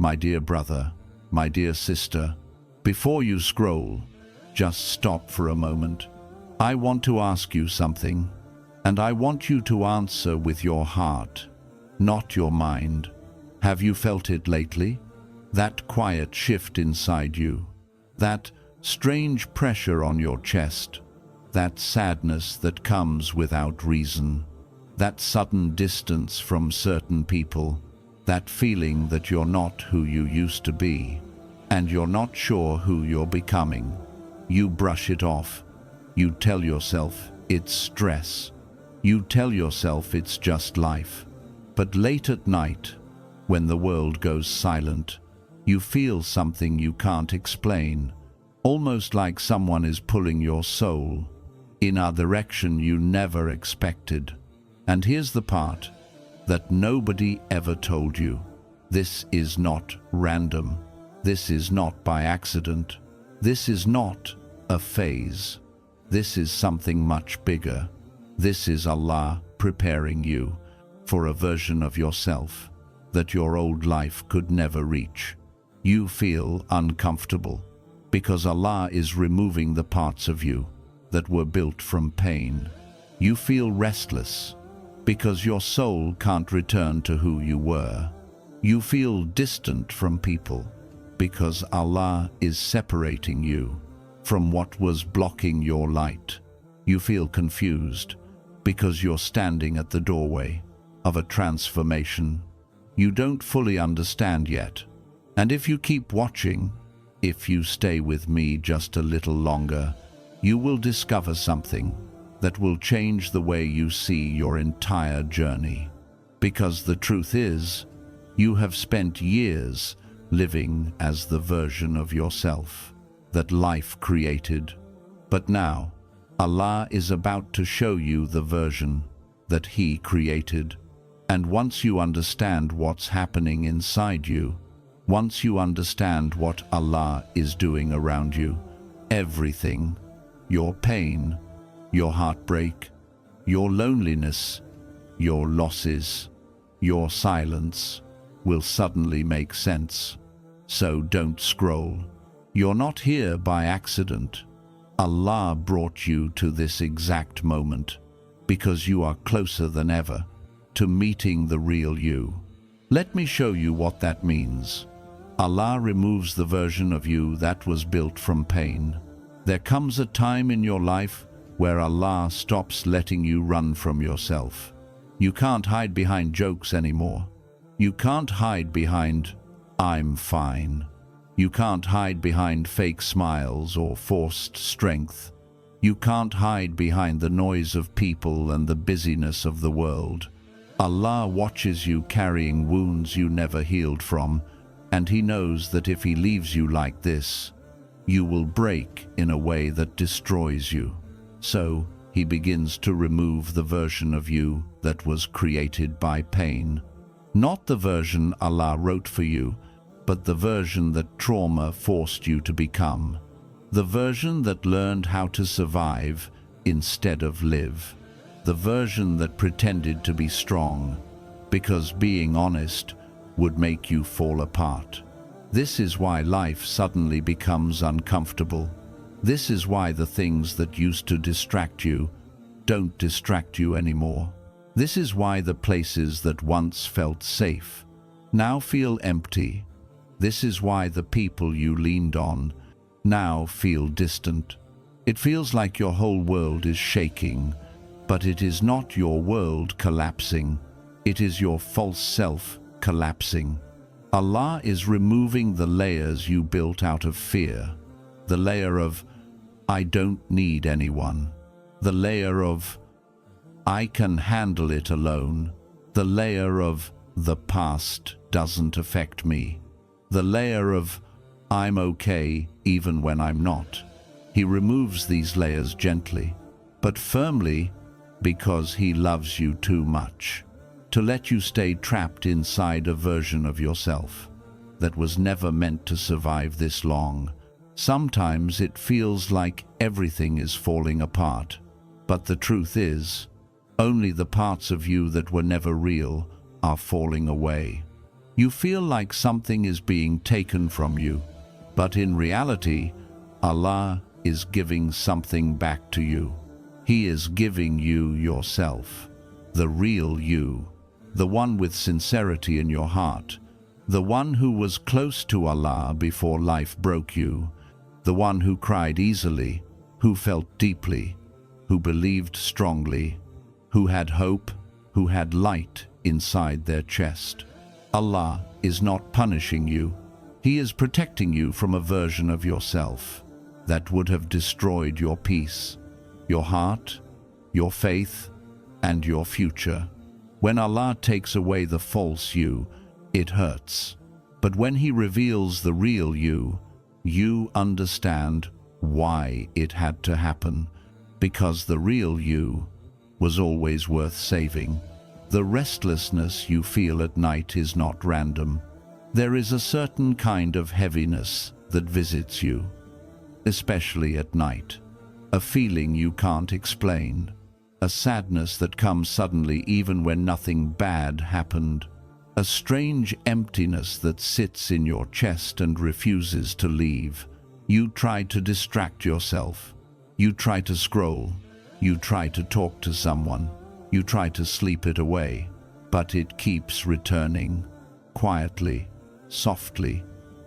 My dear brother, my dear sister, before you scroll, just stop for a moment. I want to ask you something, and I want you to answer with your heart, not your mind. Have you felt it lately? That quiet shift inside you, that strange pressure on your chest, that sadness that comes without reason, that sudden distance from certain people, that feeling that you're not who you used to be, and you're not sure who you're becoming. You brush it off. You tell yourself it's stress. You tell yourself it's just life. But late at night, when the world goes silent, you feel something you can't explain, almost like someone is pulling your soul in a direction you never expected. And here's the part that nobody ever told you. This is not random. This is not by accident. This is not a phase. This is something much bigger. This is Allah preparing you for a version of yourself that your old life could never reach. You feel uncomfortable because Allah is removing the parts of you that were built from pain. You feel restless because your soul can't return to who you were. You feel distant from people because Allah is separating you from what was blocking your light. You feel confused because you're standing at the doorway of a transformation you don't fully understand yet. And if you keep watching, if you stay with me just a little longer, you will discover something that will change the way you see your entire journey. Because the truth is, you have spent years living as the version of yourself that life created. But now, Allah is about to show you the version that He created. And once you understand what's happening inside you, once you understand what Allah is doing around you, everything, your pain, your heartbreak, your loneliness, your losses, your silence, will suddenly make sense. So don't scroll. You're not here by accident. Allah brought you to this exact moment because you are closer than ever to meeting the real you. Let me show you what that means. Allah removes the version of you that was built from pain. There comes a time in your life where Allah stops letting you run from yourself. You can't hide behind jokes anymore. You can't hide behind, "I'm fine." You can't hide behind fake smiles or forced strength. You can't hide behind the noise of people and the busyness of the world. Allah watches you carrying wounds you never healed from, and He knows that if He leaves you like this, you will break in a way that destroys you. So He begins to remove the version of you that was created by pain. Not the version Allah wrote for you, but the version that trauma forced you to become. The version that learned how to survive instead of live. The version that pretended to be strong, because being honest would make you fall apart. This is why life suddenly becomes uncomfortable. This is why the things that used to distract you don't distract you anymore. This is why the places that once felt safe now feel empty. This is why the people you leaned on now feel distant. It feels like your whole world is shaking, but it is not your world collapsing. It is your false self collapsing. Allah is removing the layers you built out of fear. The layer of, "I don't need anyone." The layer of, "I can handle it alone." The layer of, "The past doesn't affect me." The layer of, "I'm okay even when I'm not." He removes these layers gently, but firmly, because He loves you too much to let you stay trapped inside a version of yourself that was never meant to survive this long. Sometimes it feels like everything is falling apart, but the truth is, only the parts of you that were never real are falling away. You feel like something is being taken from you, but in reality, Allah is giving something back to you. He is giving you yourself, the real you, the one with sincerity in your heart, the one who was close to Allah before life broke you, the one who cried easily, who felt deeply, who believed strongly, who had hope, who had light inside their chest. Allah is not punishing you. He is protecting you from a version of yourself that would have destroyed your peace, your heart, your faith, and your future. When Allah takes away the false you, it hurts. But when He reveals the real you, you understand why it had to happen, because the real you was always worth saving. The restlessness you feel at night is not random. There is a certain kind of heaviness that visits you, especially at night, a feeling you can't explain, a sadness that comes suddenly even when nothing bad happened, a strange emptiness that sits in your chest and refuses to leave. You try to distract yourself. You try to scroll. You try to talk to someone. You try to sleep it away, but it keeps returning, quietly, softly,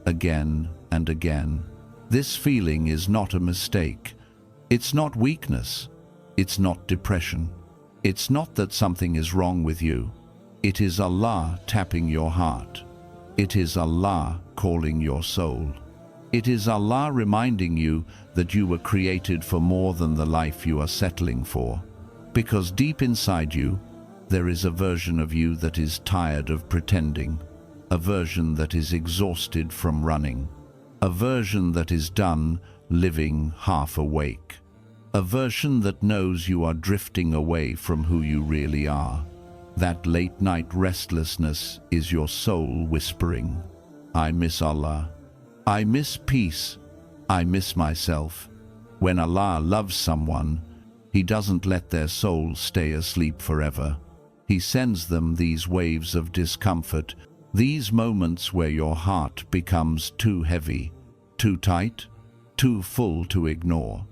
again and again. This feeling is not a mistake. It's not weakness. It's not depression. It's not that something is wrong with you. It is Allah tapping your heart. It is Allah calling your soul. It is Allah reminding you that you were created for more than the life you are settling for. Because deep inside you, there is a version of you that is tired of pretending, a version that is exhausted from running, a version that is done living half awake, a version that knows you are drifting away from who you really are. That late-night restlessness is your soul whispering, "I miss Allah. I miss peace. I miss myself." When Allah loves someone, He doesn't let their soul stay asleep forever. He sends them these waves of discomfort, these moments where your heart becomes too heavy, too tight, too full to ignore.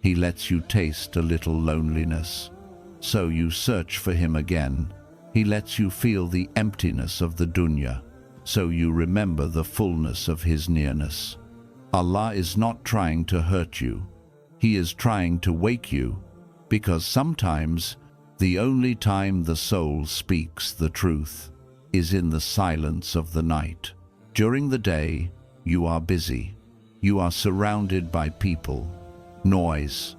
He lets you taste a little loneliness. So you search for Him again. He lets you feel the emptiness of the dunya, so you remember the fullness of His nearness. Allah is not trying to hurt you. He is trying to wake you, because sometimes the only time the soul speaks the truth is in the silence of the night. During the day, you are busy. You are surrounded by people, noise,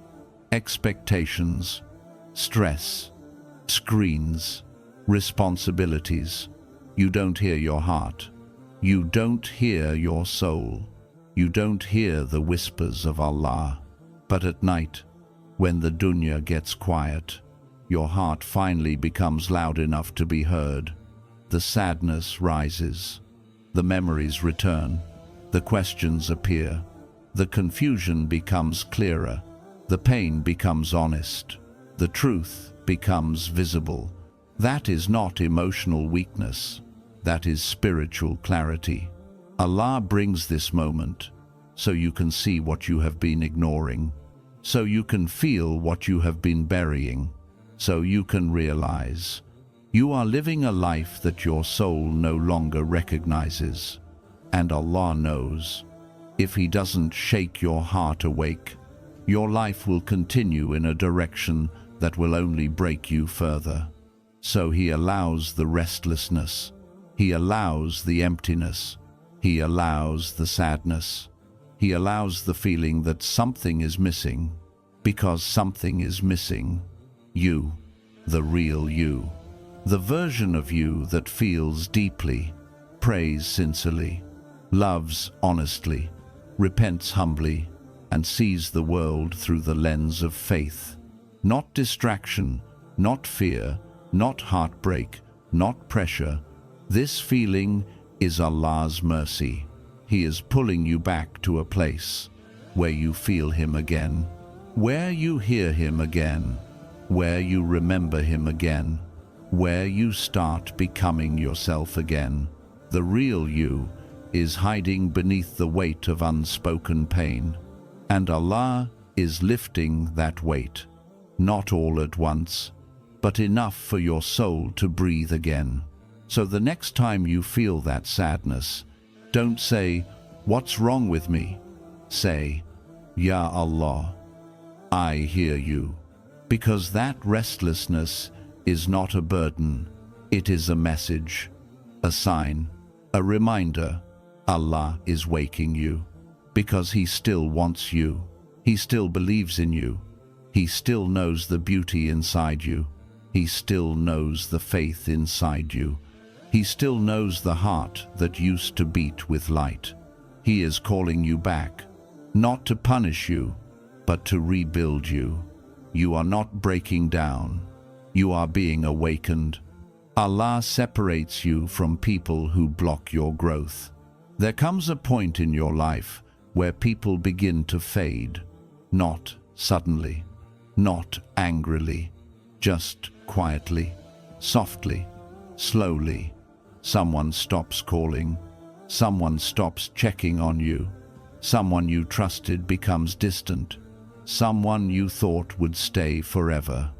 expectations, stress, screens, responsibilities. You don't hear your heart. You don't hear your soul. You don't hear the whispers of Allah. But at night, when the dunya gets quiet, your heart finally becomes loud enough to be heard. The sadness rises. The memories return. The questions appear. The confusion becomes clearer. The pain becomes honest. The truth becomes visible. That is not emotional weakness. That is spiritual clarity. Allah brings this moment so you can see what you have been ignoring, so you can feel what you have been burying, so you can realize you are living a life that your soul no longer recognizes. And Allah knows, if He doesn't shake your heart awake, your life will continue in a direction that will only break you further. So He allows the restlessness. He allows the emptiness. He allows the sadness. He allows the feeling that something is missing, because something is missing. You, the real you, the version of you that feels deeply, prays sincerely, loves honestly, repents humbly, and sees the world through the lens of faith. Not distraction, not fear, not heartbreak, not pressure. This feeling is Allah's mercy. He is pulling you back to a place where you feel Him again, where you hear Him again, where you remember Him again, where you start becoming yourself again. The real you is hiding beneath the weight of unspoken pain, and Allah is lifting that weight, not all at once, but enough for your soul to breathe again. So the next time you feel that sadness, don't say, "What's wrong with me?" Say, "Ya Allah, I hear you." Because that restlessness is not a burden, it is a message, a sign, a reminder. Allah is waking you, because He still wants you. He still believes in you. He still knows the beauty inside you. He still knows the faith inside you. He still knows the heart that used to beat with light. He is calling you back, not to punish you, but to rebuild you. You are not breaking down. You are being awakened. Allah separates you from people who block your growth. There comes a point in your life where people begin to fade, not suddenly, not angrily, just quietly, softly, slowly. Someone stops calling. Someone stops checking on you. Someone you trusted becomes distant. Someone you thought would stay forever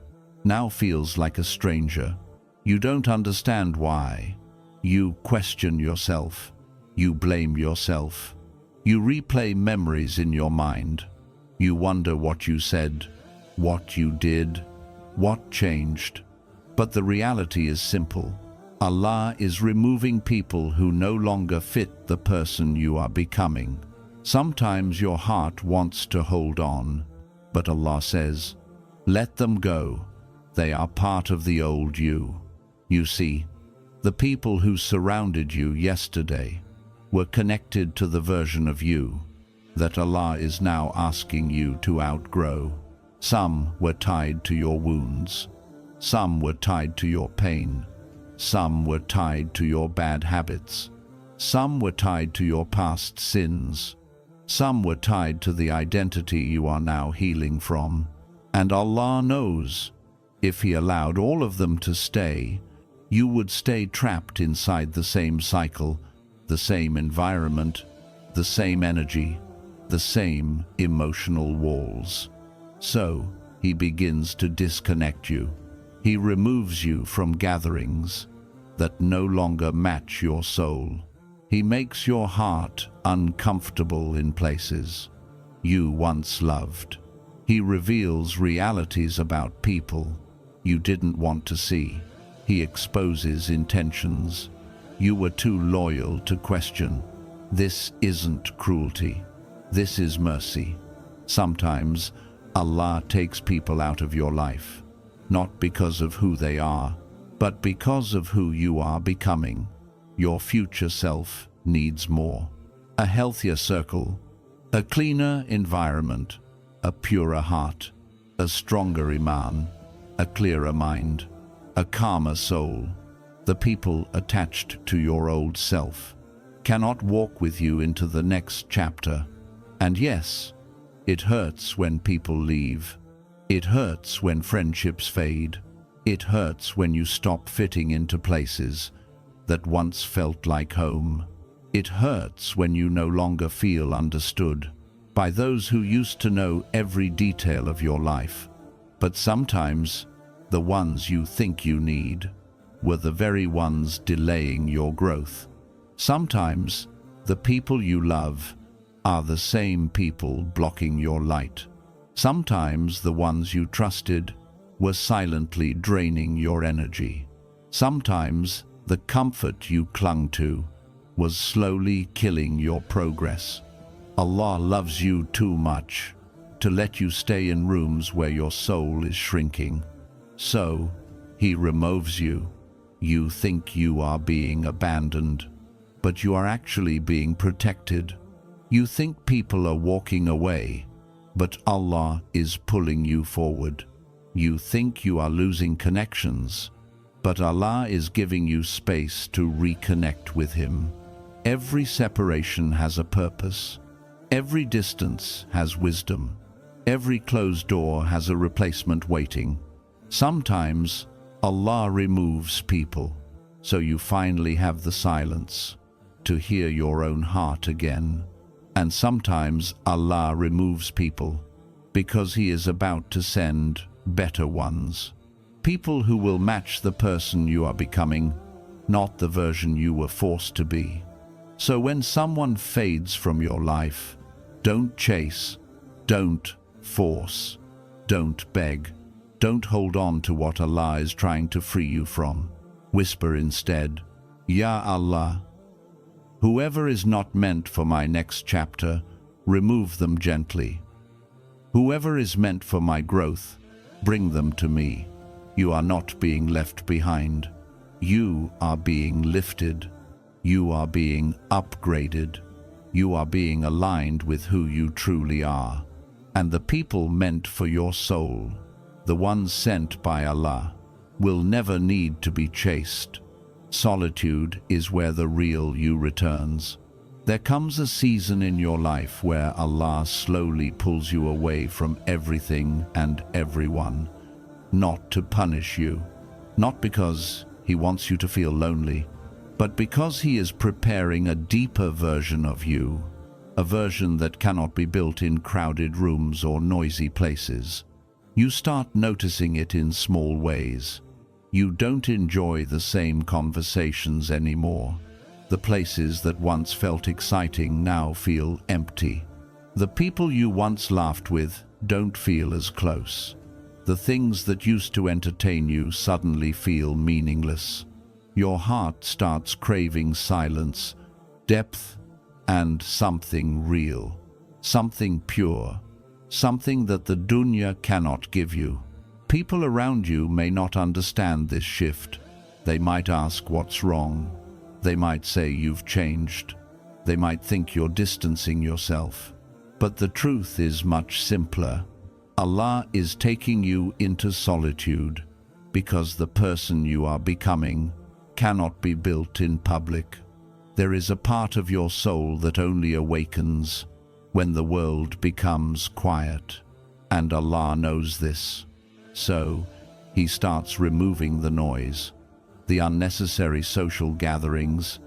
now feels like a stranger. You don't understand why. You question yourself. You blame yourself. You replay memories in your mind. You wonder what you said, what you did, what changed. But the reality is simple. Allah is removing people who no longer fit the person you are becoming. Sometimes your heart wants to hold on, but Allah says, "Let them go. They are part of the old you." You see, the people who surrounded you yesterday were connected to the version of you that Allah is now asking you to outgrow. Some were tied to your wounds. Some were tied to your pain. Some were tied to your bad habits. Some were tied to your past sins. Some were tied to the identity you are now healing from. And Allah knows, if He allowed all of them to stay, you would stay trapped inside the same cycle, the same environment, the same energy, the same emotional walls. So He begins to disconnect you. He removes you from gatherings that no longer match your soul. He makes your heart uncomfortable in places you once loved. He reveals realities about people you didn't want to see. He exposes intentions you were too loyal to question. This isn't cruelty. This is mercy. Sometimes Allah takes people out of your life, not because of who they are, but because of who you are becoming. Your future self needs more. A healthier circle, a cleaner environment, a purer heart, a stronger iman, a clearer mind, a calmer soul. The people attached to your old self cannot walk with you into the next chapter. And yes, it hurts when people leave. It hurts when friendships fade. It hurts when you stop fitting into places that once felt like home. It hurts when you no longer feel understood by those who used to know every detail of your life. But sometimes the ones you think you need were the very ones delaying your growth. Sometimes the people you love are the same people blocking your light. Sometimes the ones you trusted were silently draining your energy. Sometimes the comfort you clung to was slowly killing your progress. Allah loves you too much to let you stay in rooms where your soul is shrinking. So He removes you. You think you are being abandoned, but you are actually being protected. You think people are walking away, but Allah is pulling you forward. You think you are losing connections, but Allah is giving you space to reconnect with Him. Every separation has a purpose. Every distance has wisdom. Every closed door has a replacement waiting. Sometimes Allah removes people, so you finally have the silence, to hear your own heart again. And sometimes Allah removes people because He is about to send better ones. People who will match the person you are becoming, not the version you were forced to be. So when someone fades from your life, don't chase, don't force, don't beg, don't hold on to what Allah is trying to free you from. Whisper instead, Ya Allah, whoever is not meant for my next chapter, remove them gently. Whoever is meant for my growth, bring them to me. You are not being left behind. You are being lifted. You are being upgraded. You are being aligned with who you truly are. And the people meant for your soul, the ones sent by Allah, will never need to be chased. Solitude is where the real you returns. There comes a season in your life where Allah slowly pulls you away from everything and everyone, not to punish you, not because He wants you to feel lonely, but because He is preparing a deeper version of you, a version that cannot be built in crowded rooms or noisy places. You start noticing it in small ways. You don't enjoy the same conversations anymore. The places that once felt exciting now feel empty. The people you once laughed with don't feel as close. The things that used to entertain you suddenly feel meaningless. Your heart starts craving silence, depth, and something real, something pure, something that the dunya cannot give you. People around you may not understand this shift. They might ask what's wrong. They might say you've changed. They might think you're distancing yourself. But the truth is much simpler. Allah is taking you into solitude because the person you are becoming cannot be built in public. There is a part of your soul that only awakens when the world becomes quiet, and Allah knows this. So He starts removing the noise, the unnecessary social gatherings,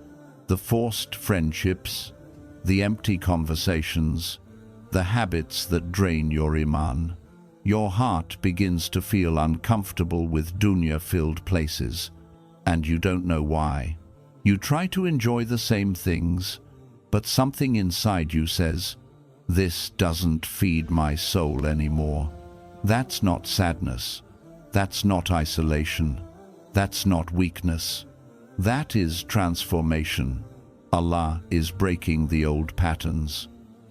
the forced friendships, the empty conversations, the habits that drain your iman. Your heart begins to feel uncomfortable with dunya-filled places, and you don't know why. You try to enjoy the same things, but something inside you says, this doesn't feed my soul anymore. That's not sadness. That's not isolation. That's not weakness. That is transformation. Allah is breaking the old patterns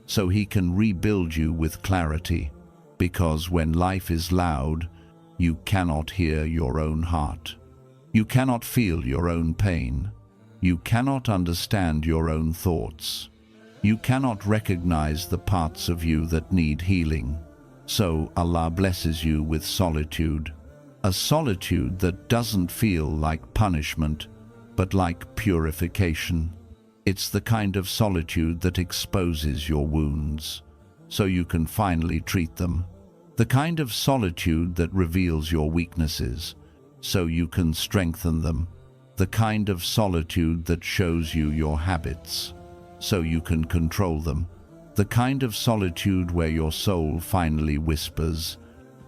so He can rebuild you with clarity, because when life is loud, you cannot hear your own heart. You cannot feel your own pain. You cannot understand your own thoughts. You cannot recognize the parts of you that need healing. So Allah blesses you with solitude, a solitude that doesn't feel like punishment, but like purification. It's the kind of solitude that exposes your wounds, so you can finally treat them. The kind of solitude that reveals your weaknesses, so you can strengthen them. The kind of solitude that shows you your habits, so you can control them. The kind of solitude where your soul finally whispers,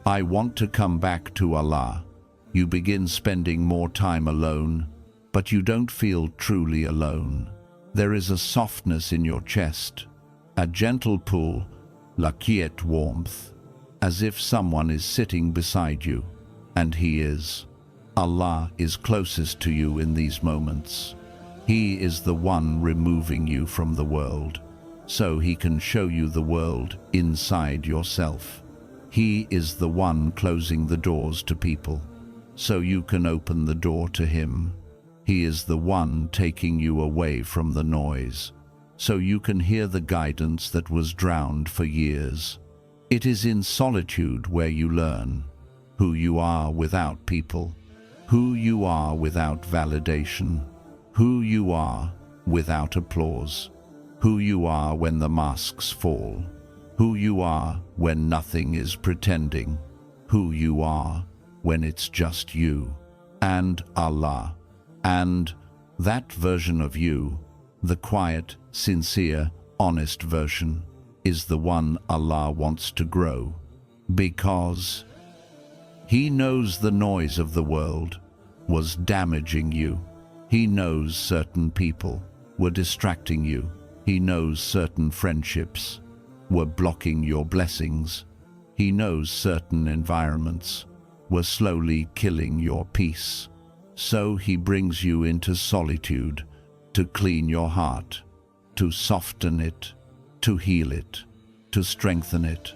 I want to come back to Allah. You begin spending more time alone, but you don't feel truly alone. There is a softness in your chest, a gentle pull, quiet warmth, as if someone is sitting beside you, and He is. Allah is closest to you in these moments. He is the one removing you from the world, so He can show you the world inside yourself. He is the one closing the doors to people, so you can open the door to Him. He is the one taking you away from the noise, so you can hear the guidance that was drowned for years. It is in solitude where you learn who you are without people, who you are without validation, who you are without applause, who you are when the masks fall, who you are when nothing is pretending, who you are when it's just you and Allah. And that version of you The quiet, sincere, honest version is the one Allah wants to grow, because He knows the noise of the world was damaging you. He knows certain people were distracting you. He knows certain friendships were blocking your blessings. He knows certain environments were slowly killing your peace. So He brings you into solitude to clean your heart, to soften it, to heal it, to strengthen it,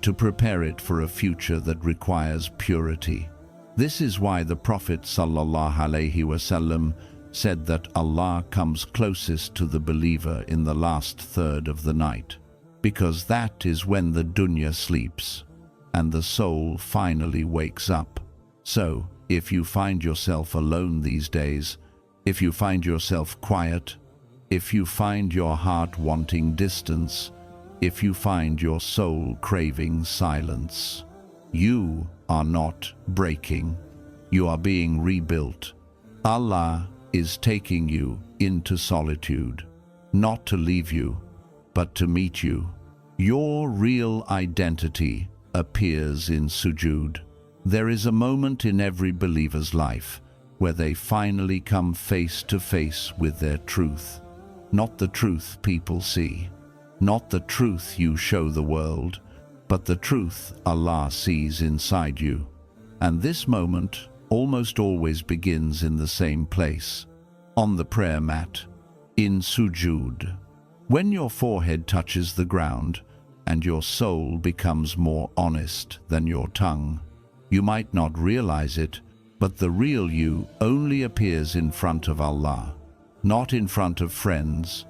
to prepare it for a future that requires purity. This is why the Prophet ﷺ said that Allah comes closest to the believer in the last third of the night, because that is when the dunya sleeps and the soul finally wakes up. So, if you find yourself alone these days, if you find yourself quiet, if you find your heart wanting distance, if you find your soul craving silence, you are not breaking. You are being rebuilt. Allah is taking you into solitude, not to leave you, but to meet you. Your real identity appears in sujud. There is a moment in every believer's life where they finally come face to face with their truth. Not the truth people see, not the truth you show the world, but the truth Allah sees inside you. And this moment almost always begins in the same place, on the prayer mat, in sujud. When your forehead touches the ground and your soul becomes more honest than your tongue, you might not realize it, but the real you only appears in front of Allah, not in front of friends,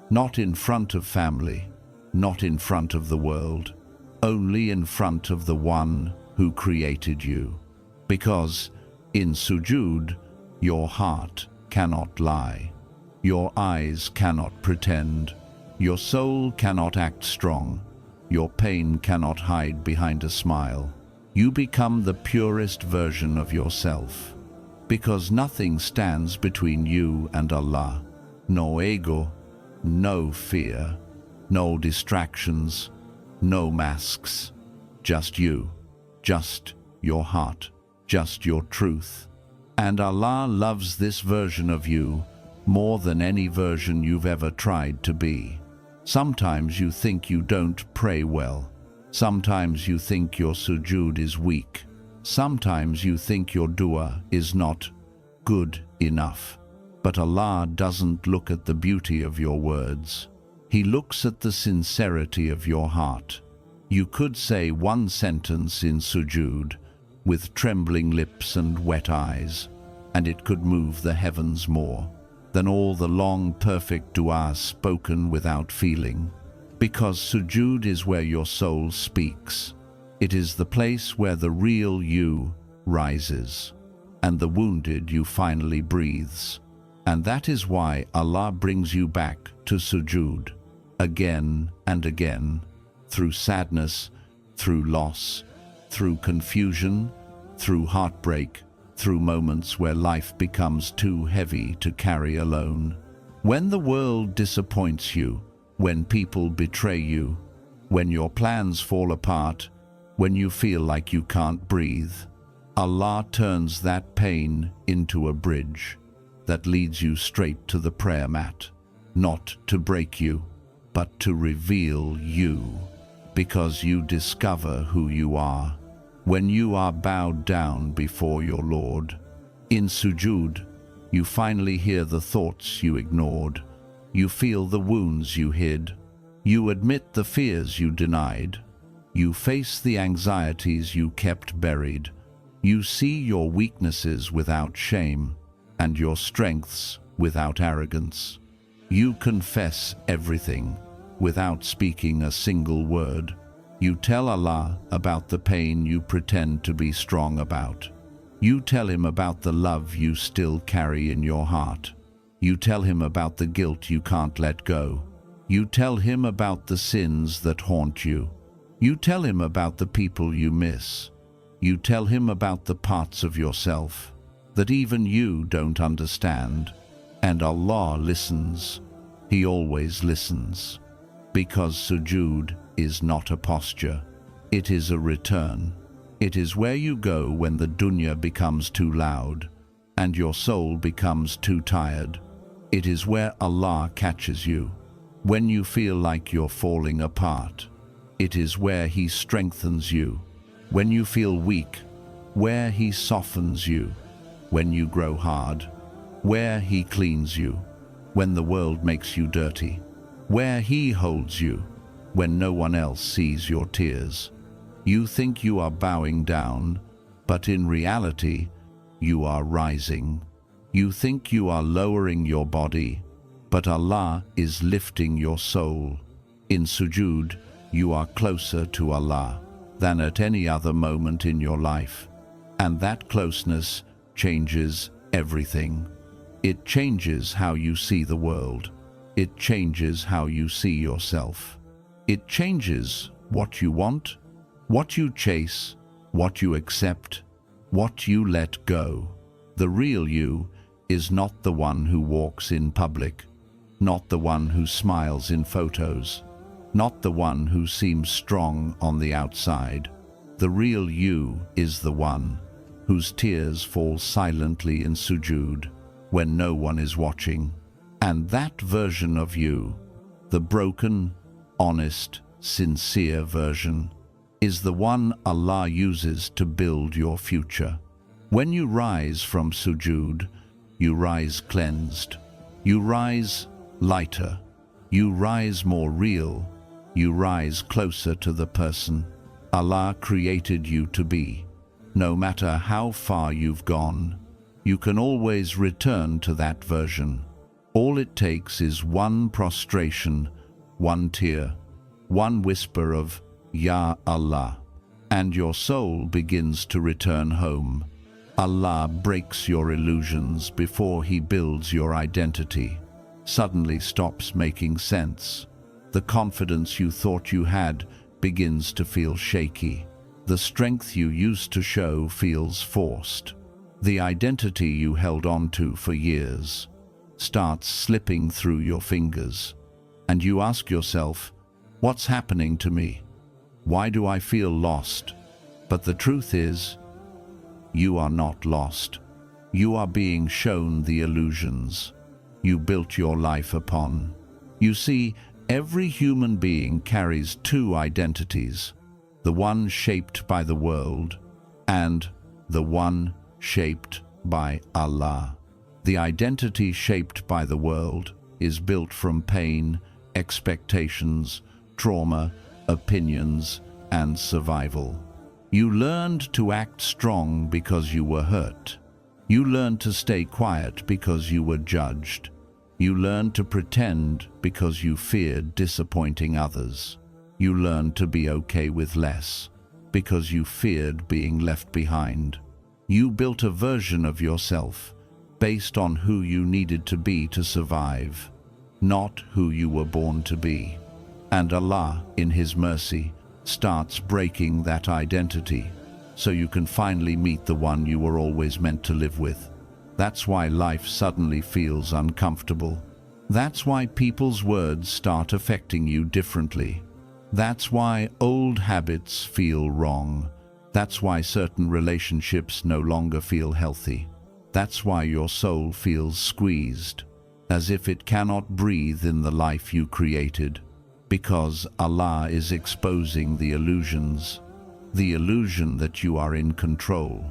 not in front of family, not in front of the world, only in front of the One who created you. Because in sujud, your heart cannot lie, your eyes cannot pretend, your soul cannot act strong, your pain cannot hide behind a smile. You become the purest version of yourself, because nothing stands between you and Allah. No ego, no fear, no distractions, no masks. Just you, just your heart, just your truth. And Allah loves this version of you more than any version you've ever tried to be. Sometimes you think you don't pray well. Sometimes you think your sujud is weak. Sometimes you think your dua is not good enough. But Allah doesn't look at the beauty of your words. He looks at the sincerity of your heart. You could say one sentence in sujud with trembling lips and wet eyes, and it could move the heavens more than all the long, perfect du'as spoken without feeling. Because sujud is where your soul speaks. It is the place where the real you rises, and the wounded you finally breathes. And that is why Allah brings you back to sujud, again and again, through sadness, through loss, through confusion, through heartbreak, through moments where life becomes too heavy to carry alone. When the world disappoints you, when people betray you, when your plans fall apart, when you feel like you can't breathe, Allah turns that pain into a bridge that leads you straight to the prayer mat, not to break you, but to reveal you, because you discover who you are when you are bowed down before your Lord. In sujud, you finally hear the thoughts you ignored. You feel the wounds you hid. You admit the fears you denied. You face the anxieties you kept buried. You see your weaknesses without shame and your strengths without arrogance. You confess everything without speaking a single word. You tell Allah about the pain you pretend to be strong about. You tell Him about the love you still carry in your heart. You tell Him about the guilt you can't let go. You tell Him about the sins that haunt you. You tell Him about the people you miss. You tell Him about the parts of yourself that even you don't understand. And Allah listens. He always listens. Because sujud is not a posture. It is a return. It is where you go when the dunya becomes too loud and your soul becomes too tired. It is where Allah catches you when you feel like you're falling apart. It is where He strengthens you when you feel weak, where He softens you when you grow hard, where He cleans you when the world makes you dirty, where He holds you when no one else sees your tears. You think you are bowing down, but in reality, you are rising. You think you are lowering your body, but Allah is lifting your soul. In sujud, you are closer to Allah than at any other moment in your life. And that closeness changes everything. It changes how you see the world. It changes how you see yourself. It changes what you want, what you chase, what you accept, what you let go. The real you is not the one who walks in public, not the one who smiles in photos, not the one who seems strong on the outside. The real you is the one whose tears fall silently in sujud when no one is watching. And that version of you, the broken, honest, sincere version, is the one Allah uses to build your future. When you rise from sujud, you rise cleansed. You rise lighter. You rise more real. You rise closer to the person Allah created you to be. No matter how far you've gone, you can always return to that version. All it takes is one prostration, one tear, one whisper of Ya Allah, and your soul begins to return home. Allah breaks your illusions before He builds your identity. Suddenly stops making sense. The confidence you thought you had begins to feel shaky. The strength you used to show feels forced. The identity you held on to for years starts slipping through your fingers, and you ask yourself, what's happening to me? Why do I feel lost? But the truth is, you are not lost. You are being shown the illusions you built your life upon. You see, every human being carries two identities, the one shaped by the world and the one shaped by Allah. The identity shaped by the world is built from pain, expectations, trauma, opinions, and survival. You learned to act strong because you were hurt. You learned to stay quiet because you were judged. You learned to pretend because you feared disappointing others. You learned to be okay with less because you feared being left behind. You built a version of yourself based on who you needed to be to survive, not who you were born to be. And Allah, in His mercy, starts breaking that identity so you can finally meet the one you were always meant to live with. That's why life suddenly feels uncomfortable. That's why people's words start affecting you differently. That's why old habits feel wrong. That's why certain relationships no longer feel healthy. That's why your soul feels squeezed, as if it cannot breathe in the life you created. Because Allah is exposing the illusions. The illusion that you are in control.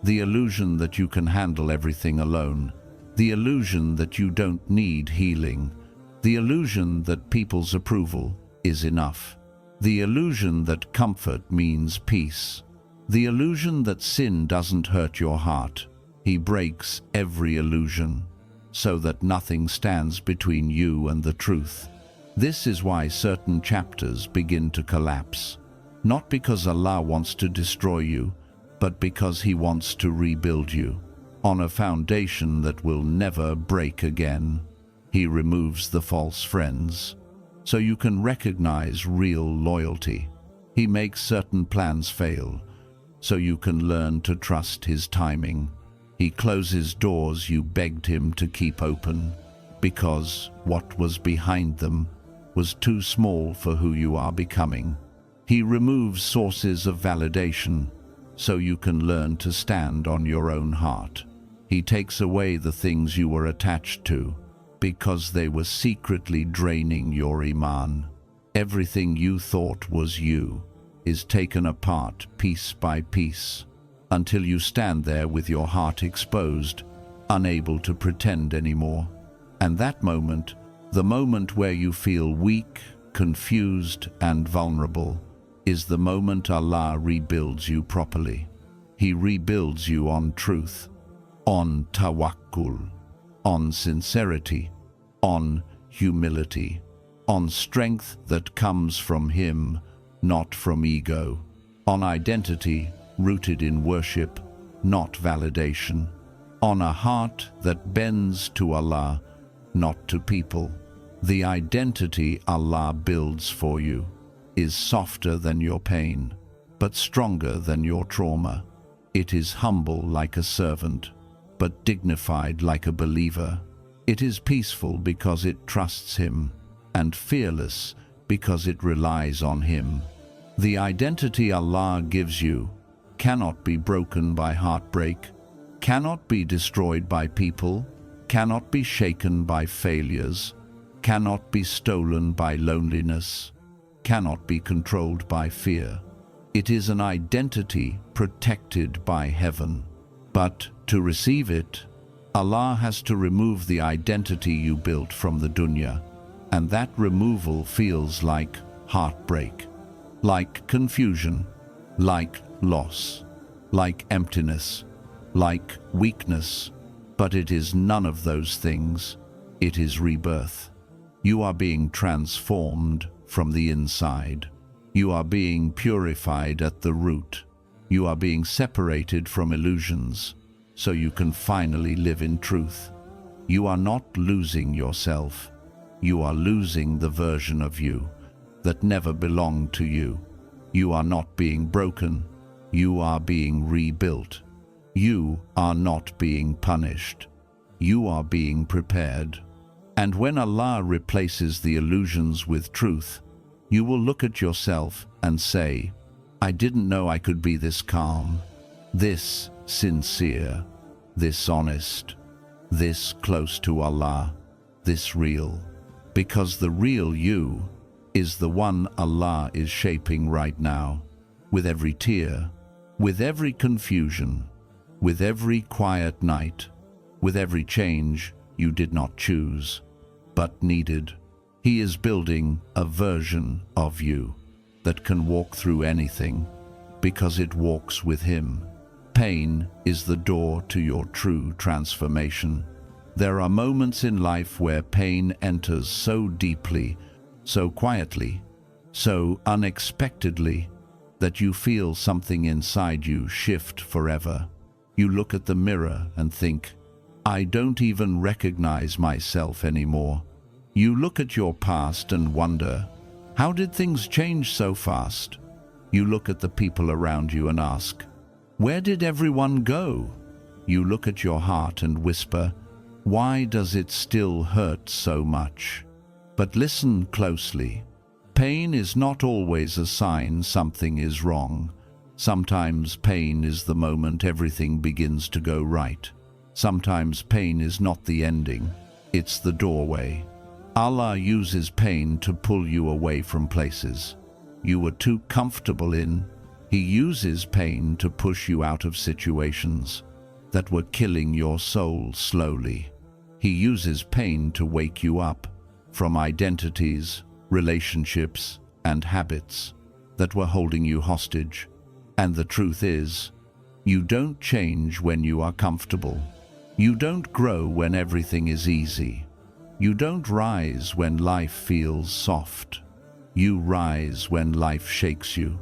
The illusion that you can handle everything alone. The illusion that you don't need healing. The illusion that people's approval is enough. The illusion that comfort means peace. The illusion that sin doesn't hurt your heart. He breaks every illusion so that nothing stands between you and the truth. This is why certain chapters begin to collapse. Not because Allah wants to destroy you, but because He wants to rebuild you on a foundation that will never break again. He removes the false friends so you can recognize real loyalty. He makes certain plans fail so you can learn to trust His timing. He closes doors you begged Him to keep open because what was behind them was too small for who you are becoming. He removes sources of validation so you can learn to stand on your own heart. He takes away the things you were attached to because they were secretly draining your iman. Everything you thought was you is taken apart piece by piece until you stand there with your heart exposed, unable to pretend anymore. And that moment, the moment where you feel weak, confused, and vulnerable, is the moment Allah rebuilds you properly. He rebuilds you on truth, on tawakkul, on sincerity, on humility, on strength that comes from Him, not from ego, on identity rooted in worship, not validation, on a heart that bends to Allah, not to people. The identity Allah builds for you is softer than your pain, but stronger than your trauma. It is humble like a servant, but dignified like a believer. It is peaceful because it trusts Him, and fearless because it relies on Him. The identity Allah gives you cannot be broken by heartbreak, cannot be destroyed by people, cannot be shaken by failures, cannot be stolen by loneliness, cannot be controlled by fear. It is an identity protected by heaven. But to receive it, Allah has to remove the identity you built from the dunya, and that removal feels like heartbreak, like confusion, like loss, like emptiness, like weakness. But it is none of those things. It is rebirth. You are being transformed from the inside. You are being purified at the root. You are being separated from illusions so you can finally live in truth. You are not losing yourself. You are losing the version of you that never belonged to you. You are not being broken. You are being rebuilt. You are not being punished. You are being prepared. And when Allah replaces the illusions with truth, you will look at yourself and say, I didn't know I could be this calm, this sincere, this honest, this close to Allah, this real. Because the real you is the one Allah is shaping right now, with every tear, with every confusion, with every quiet night, with every change you did not choose, but needed. He is building a version of you that can walk through anything because it walks with Him. Pain is the door to your true transformation. There are moments in life where pain enters so deeply, so quietly, so unexpectedly, that you feel something inside you shift forever. You look at the mirror and think, I don't even recognize myself anymore. You look at your past and wonder, how did things change so fast? You look at the people around you and ask, where did everyone go? You look at your heart and whisper, why does it still hurt so much? But listen closely. Pain is not always a sign something is wrong. Sometimes pain is the moment everything begins to go right. Sometimes pain is not the ending, it's the doorway. Allah uses pain to pull you away from places you were too comfortable in. He uses pain to push you out of situations that were killing your soul slowly. He uses pain to wake you up from identities, relationships, and habits that were holding you hostage. And the truth is, you don't change when you are comfortable. You don't grow when everything is easy. You don't rise when life feels soft. You rise when life shakes you.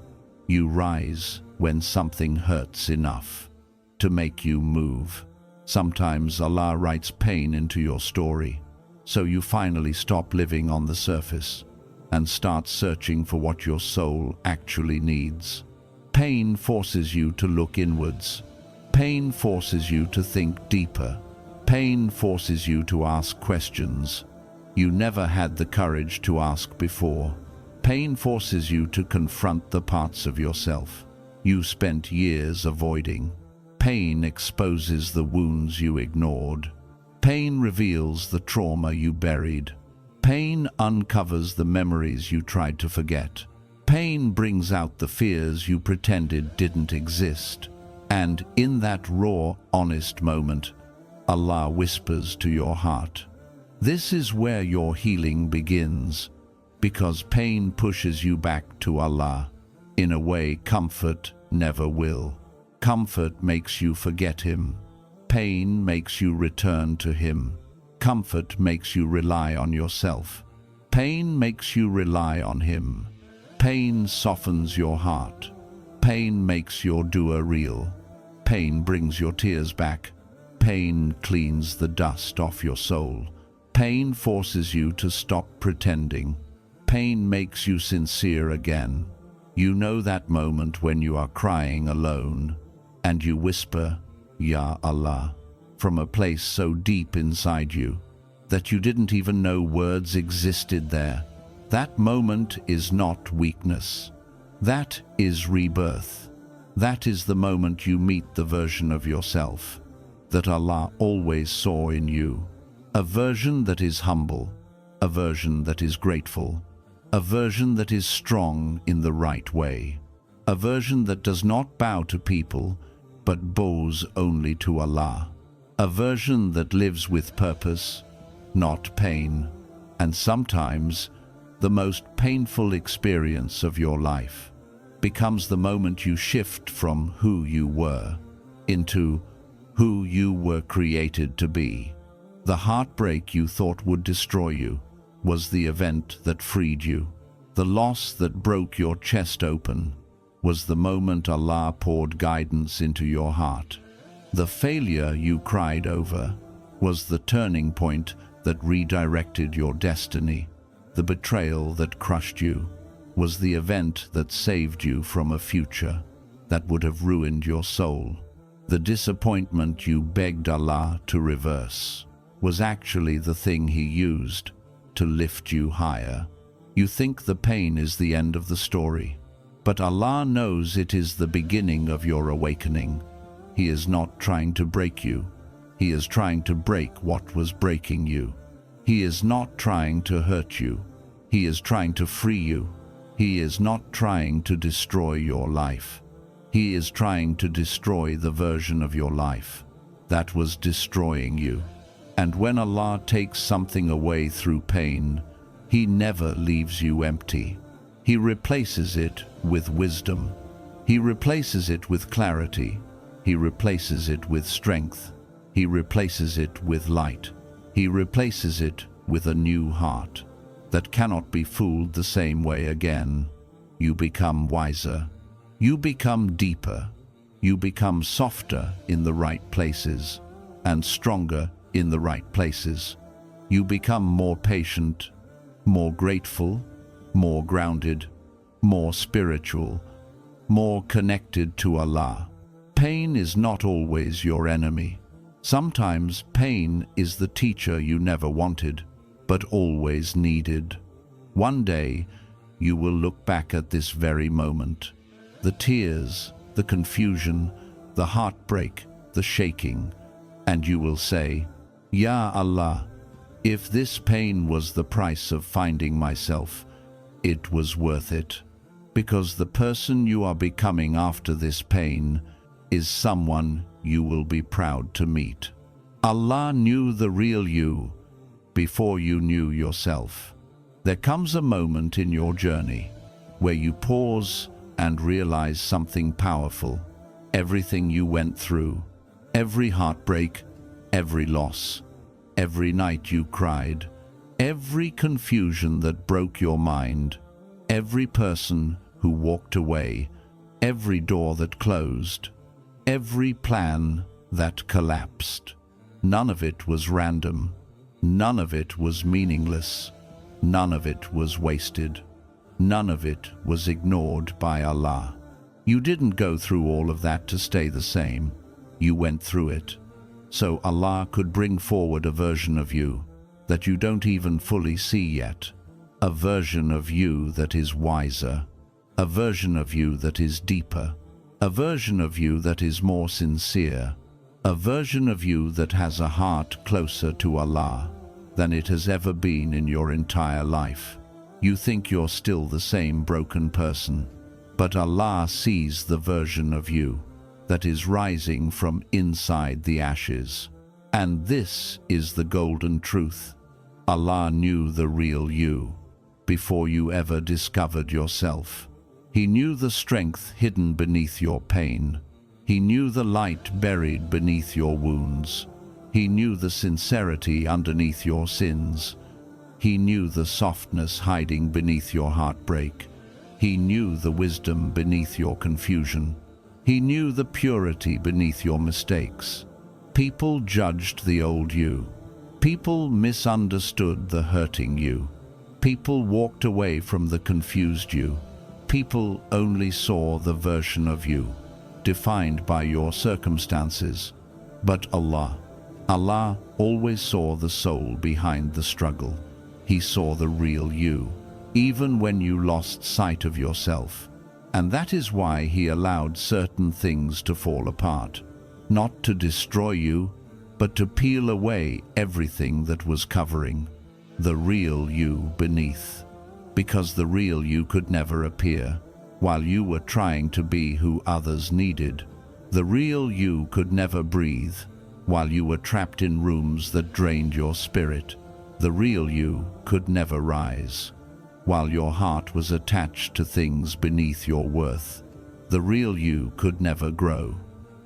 You rise when something hurts enough to make you move. Sometimes Allah writes pain into your story, so you finally stop living on the surface and start searching for what your soul actually needs. Pain forces you to look inwards. Pain forces you to think deeper. Pain forces you to ask questions you never had the courage to ask before. Pain forces you to confront the parts of yourself you spent years avoiding. Pain exposes the wounds you ignored. Pain reveals the trauma you buried. Pain uncovers the memories you tried to forget. Pain brings out the fears you pretended didn't exist. And in that raw, honest moment, Allah whispers to your heart. This is where your healing begins, because pain pushes you back to Allah. In a way, comfort never will. Comfort makes you forget Him. Pain makes you return to Him. Comfort makes you rely on yourself. Pain makes you rely on Him. Pain softens your heart. Pain makes your dua real. Pain brings your tears back. Pain cleans the dust off your soul. Pain forces you to stop pretending. Pain makes you sincere again. You know that moment when you are crying alone, and you whisper, Ya Allah, from a place so deep inside you that you didn't even know words existed there. That moment is not weakness. That is rebirth. That is the moment you meet the version of yourself that Allah always saw in you. A version that is humble, a version that is grateful, a version that is strong in the right way, a version that does not bow to people but bows only to Allah, a version that lives with purpose, not pain. And sometimes the most painful experience of your life becomes the moment you shift from who you were into who you were created to be. The heartbreak you thought would destroy you was the event that freed you. The loss that broke your chest open was the moment Allah poured guidance into your heart. The failure you cried over was the turning point that redirected your destiny. The betrayal that crushed you was the event that saved you from a future that would have ruined your soul. The disappointment you begged Allah to reverse was actually the thing He used to lift you higher. You think the pain is the end of the story, but Allah knows it is the beginning of your awakening. He is not trying to break you. He is trying to break what was breaking you. He is not trying to hurt you. He is trying to free you. He is not trying to destroy your life. He is trying to destroy the version of your life that was destroying you. And when Allah takes something away through pain, He never leaves you empty. He replaces it with wisdom. He replaces it with clarity. He replaces it with strength. He replaces it with light. He replaces it with a new heart that cannot be fooled the same way again. You become wiser. You become deeper. You become softer in the right places and stronger in the right places. You become more patient, more grateful, more grounded, more spiritual, more connected to Allah. Pain is not always your enemy. Sometimes pain is the teacher you never wanted, but always needed. One day, you will look back at this very moment. The tears, the confusion, the heartbreak, the shaking, and you will say, Ya Allah, if this pain was the price of finding myself, it was worth it, because the person you are becoming after this pain is someone you will be proud to meet. Allah knew the real you before you knew yourself. There comes a moment in your journey where you pause and realize something powerful. Everything you went through, every heartbreak, every loss, every night you cried, every confusion that broke your mind, every person who walked away, every door that closed, every plan that collapsed. None of it was random. None of it was meaningless. None of it was wasted. None of it was ignored by Allah. You didn't go through all of that to stay the same. You went through it so Allah could bring forward a version of you that you don't even fully see yet, a version of you that is wiser, a version of you that is deeper, a version of you that is more sincere, a version of you that has a heart closer to Allah than it has ever been in your entire life. You think you're still the same broken person, but Allah sees the version of you that is rising from inside the ashes. And this is the golden truth. Allah knew the real you before you ever discovered yourself. He knew the strength hidden beneath your pain. He knew the light buried beneath your wounds. He knew the sincerity underneath your sins. He knew the softness hiding beneath your heartbreak. He knew the wisdom beneath your confusion. He knew the purity beneath your mistakes. People judged the old you. People misunderstood the hurting you. People walked away from the confused you. People only saw the version of you defined by your circumstances. But Allah always saw the soul behind the struggle. He saw the real you, even when you lost sight of yourself. And that is why He allowed certain things to fall apart, not to destroy you, but to peel away everything that was covering the real you beneath. Because the real you could never appear while you were trying to be who others needed. The real you could never breathe while you were trapped in rooms that drained your spirit. The real you could never rise while your heart was attached to things beneath your worth. The real you could never grow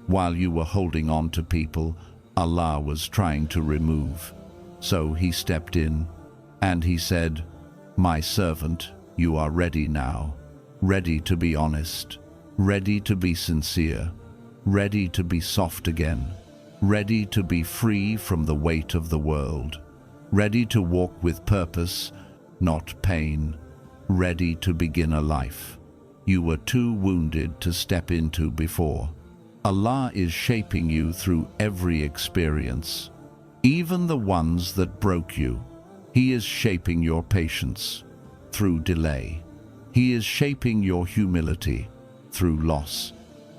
while you were holding on to people Allah was trying to remove. So He stepped in and He said, "My servant, you are ready now, ready to be honest, ready to be sincere, ready to be soft again, ready to be free from the weight of the world, ready to walk with purpose, not pain, ready to begin a life you were too wounded to step into before." Allah is shaping you through every experience, even the ones that broke you. He is shaping your patience through delay. He is shaping your humility through loss.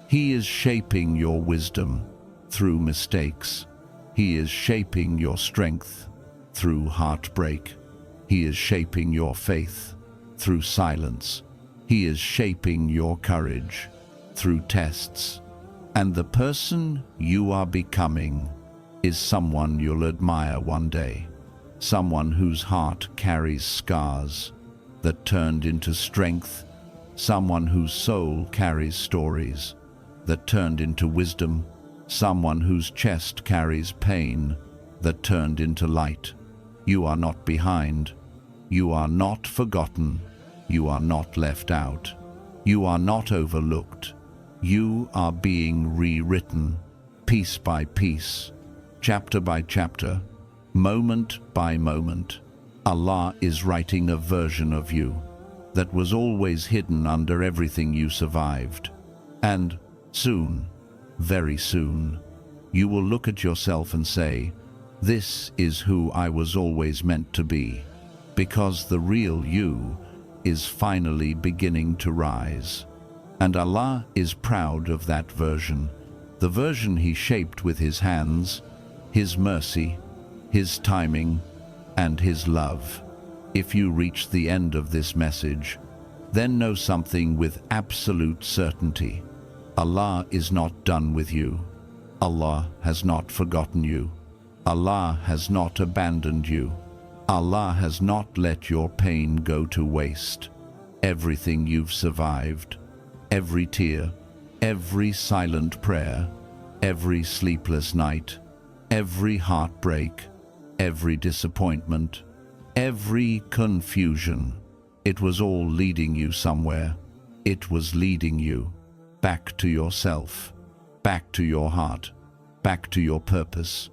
He is shaping your wisdom through mistakes. He is shaping your strength through heartbreak. He is shaping your faith through silence. He is shaping your courage through tests. And the person you are becoming is someone you'll admire one day. Someone whose heart carries scars that turned into strength. Someone whose soul carries stories that turned into wisdom. Someone whose chest carries pain that turned into light. You are not behind. You are not forgotten. You are not left out. You are not overlooked. You are being rewritten, piece by piece, chapter by chapter, moment by moment. Allah is writing a version of you that was always hidden under everything you survived. And soon, very soon, you will look at yourself and say, "This is who I was always meant to be," because the real you is finally beginning to rise. And Allah is proud of that version, the version He shaped with His hands, His mercy, His timing, and His love. If you reach the end of this message, then know something with absolute certainty. Allah is not done with you. Allah has not forgotten you. Allah has not abandoned you. Allah has not let your pain go to waste. Everything you've survived, every tear, every silent prayer, every sleepless night, every heartbreak, every disappointment, every confusion, it was all leading you somewhere. It was leading you back to yourself, back to your heart, back to your purpose,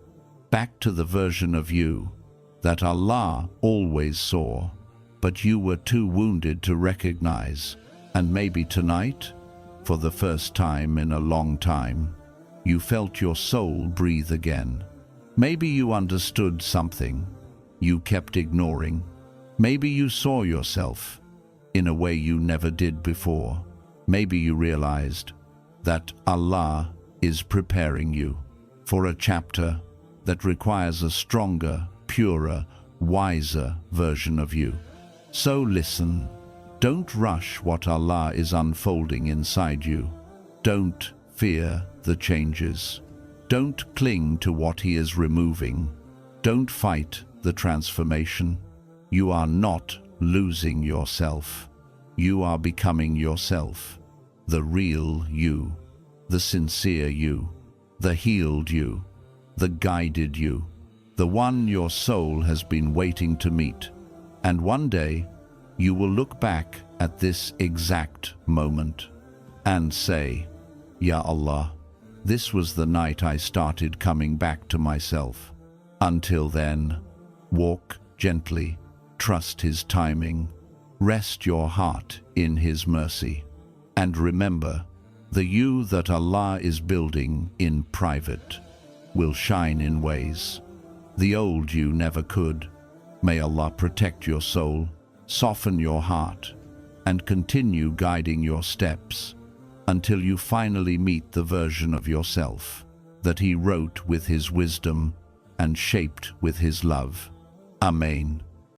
back to the version of you that Allah always saw, but you were too wounded to recognize. And maybe tonight, for the first time in a long time, You felt your soul breathe again. Maybe you understood something you kept ignoring. Maybe you saw yourself in a way you never did before. Maybe you realized that Allah is preparing you for a chapter that requires a stronger, purer, wiser version of you. So listen. Don't rush what Allah is unfolding inside you. Don't fear the changes. Don't cling to what He is removing. Don't fight the transformation. You are not losing yourself. You are becoming yourself. The real you, the sincere you, the healed you, the guided you, the one your soul has been waiting to meet. And one day, you will look back at this exact moment and say, Ya Allah, this was the night I started coming back to myself. Until then, walk gently, trust His timing, rest your heart in His mercy, and remember, the you that Allah is building in private will shine in ways the old you never could. May Allah protect your soul, soften your heart, and continue guiding your steps until you finally meet the version of yourself that He wrote with His wisdom and shaped with His love. Amen.